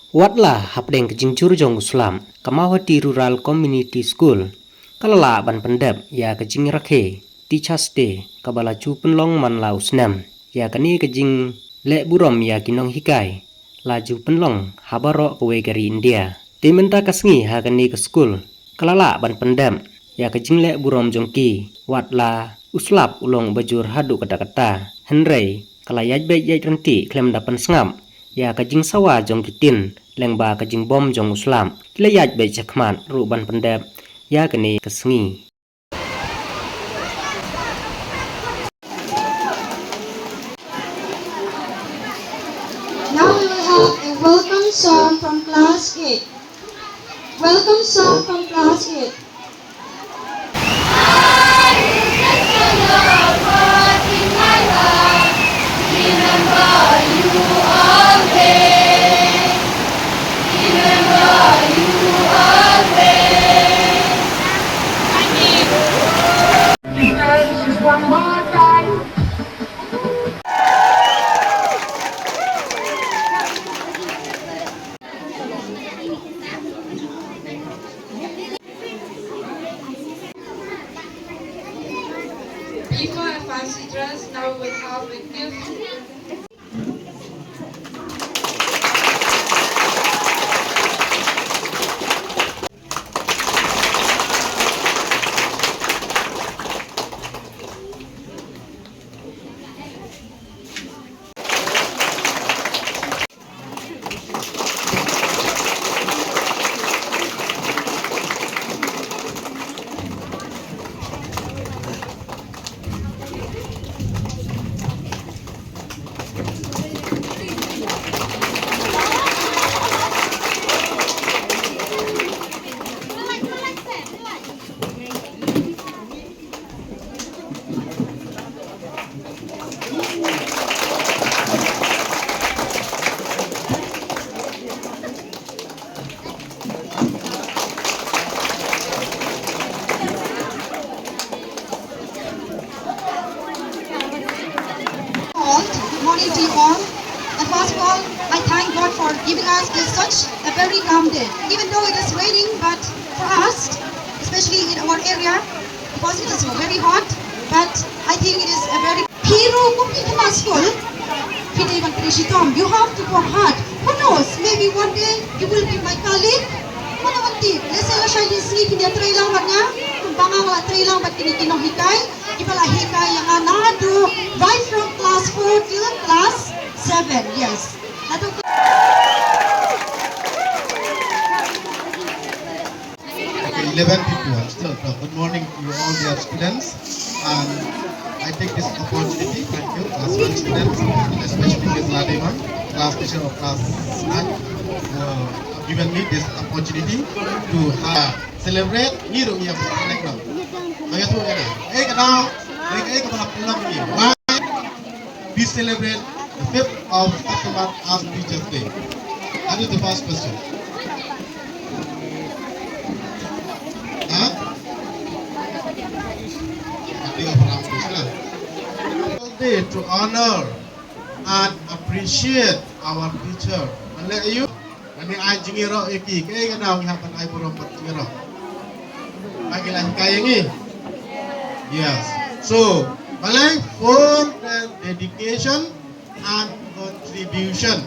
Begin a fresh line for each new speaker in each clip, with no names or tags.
Watla hapdeng kejingjur jong Islam, Kamawati Rural Community School, kalala ban pendap ya kejing rakhe, Teachers Day, kabala cu penlong man la usnam, ya kani kejing le burom ya kinong hikai, laju penlong habaro kwe kari India. Timenta kasngi ha kani ke school, kalala ban pendam, ya kejing le burom jongki, watla uslap ulong bajur hadu kata-kata, henrei, kalayaj baik yaj renti klem dapan sengam, ya kajing sawa jong kitin lengba kajing bom jong Islam kilayaj baik cakman ruban pendap ya kene kesengi.
Now we will have a welcome song from class 8. Welcome song from class 8.
One more time.
Before a fancy dress, now we will have a gift.
Good morning to you all. And first of all, I thank God for giving us such a very calm day. Even though it is raining, but for us, especially in our area, because it is very hot, but I think it is a very Piru Kumikama school. You have to work hard. Who knows? Maybe one day you will be my colleague. Let's say I sleep in the trailer bangang la trailer bat kinikinong hikay. Ipala hikay yang anado right from class 4 till class 7. Yes.
11 people still. Good morning to all dear students. I take this opportunity, thank you, class 1 students, and especially Ms. Lademan, class teacher of class 9, given me this opportunity to celebrate Niru yang connect now. Why we celebrate the 5th of September as Teachers Day? That is the first question. Day to honor and appreciate our teacher. Unlike you, kami ay jingiro iki kaya kada ngihapan ay burong jingiro. Bagi lang kaya ngi. Yes. So, balay for the dedication and contribution.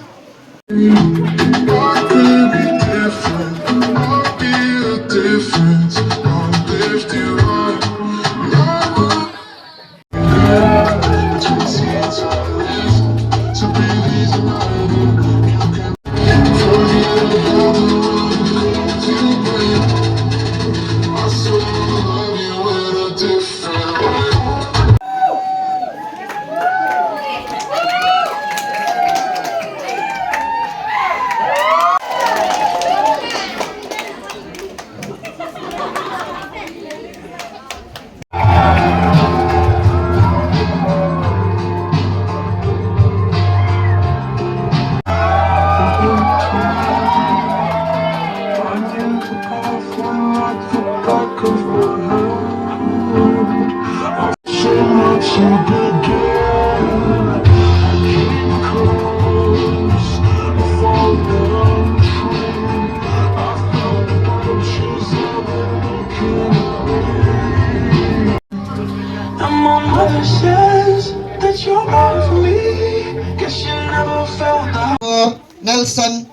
Robertson,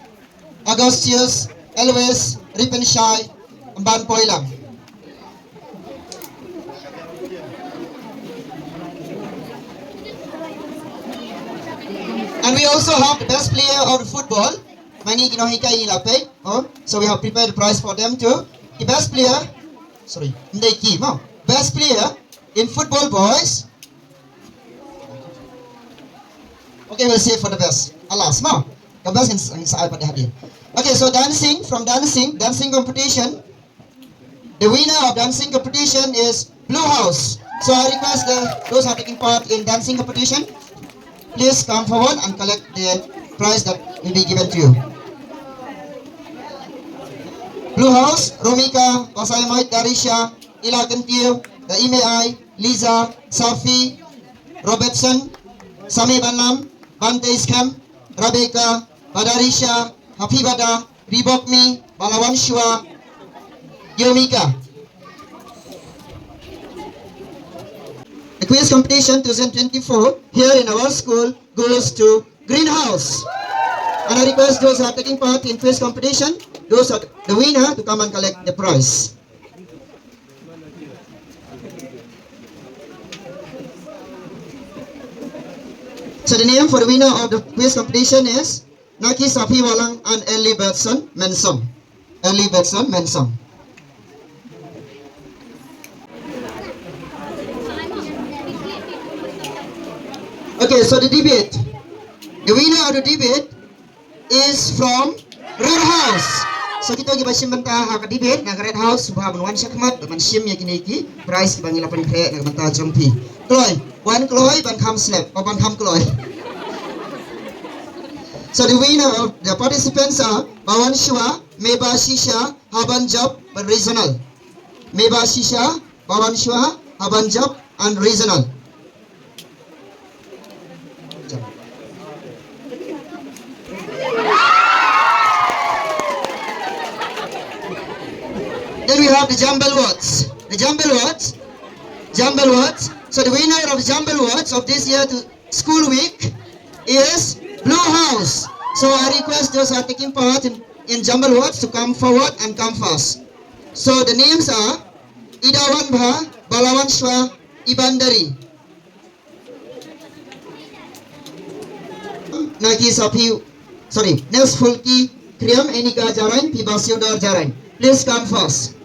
Augustus, Elvis, Rippenshire, Ban Poilam. And we also have the best player of football. Mangi kinohika ilape. Oh, so we have prepared a prize for them too. The best player, sorry, best player in football, boys. Okay, we'll say for the best. Alas, ma. The best in sa pada hadir. Okay, so dancing competition. The winner of dancing competition is Blue House. So I request those who are taking part in dancing competition, please come forward and collect the prize that will be given to you. Blue House, Romika, Pasayamait, Darisha, Ila Kentil, the Imei, Liza, Safi, Robertson, Sami Banlam, Bante Iskham, Rebecca, Badarisha, Hafibada, Ribokmi, Balawan Shua, Yomika. The quiz competition 2024 here in our school goes to Greenhouse. And I request those who are taking part in quiz competition, those are the winner, to come and collect the prize. So the name for the winner of the quiz competition is Naki Safi Walang and Ellie Bertson Mensong. Ellie Bertson Mensong. Okay, so the debate. The winner of the debate is from Red House. So kita lagi basim bantah hak debate ng Red House subha banwan syakmat ban sim ya kini ki prize bangi 8 kre ng bantah jompi. Kloy, wan kloy ban kham slap o ban kham kloy. So the winner of the participants are Bawan Shua, Meba Shisha, Haban Job, and Regional. Meba Shisha, Bawan Shua, Haban Job, and Regional. Then we have the Jumble Words. The Jumble Words. So the winner of Jumble Words of this year to school week is Blue House. So I request those who are taking part in Jumble Words to come forward and come fast. So the names are Idawan Bha, Balawan Shwa, Ibandari. Naki Sapi, sorry, Nes Fulki, Kriam Enika Jarain, Pibasiodar Jarain. Please come fast.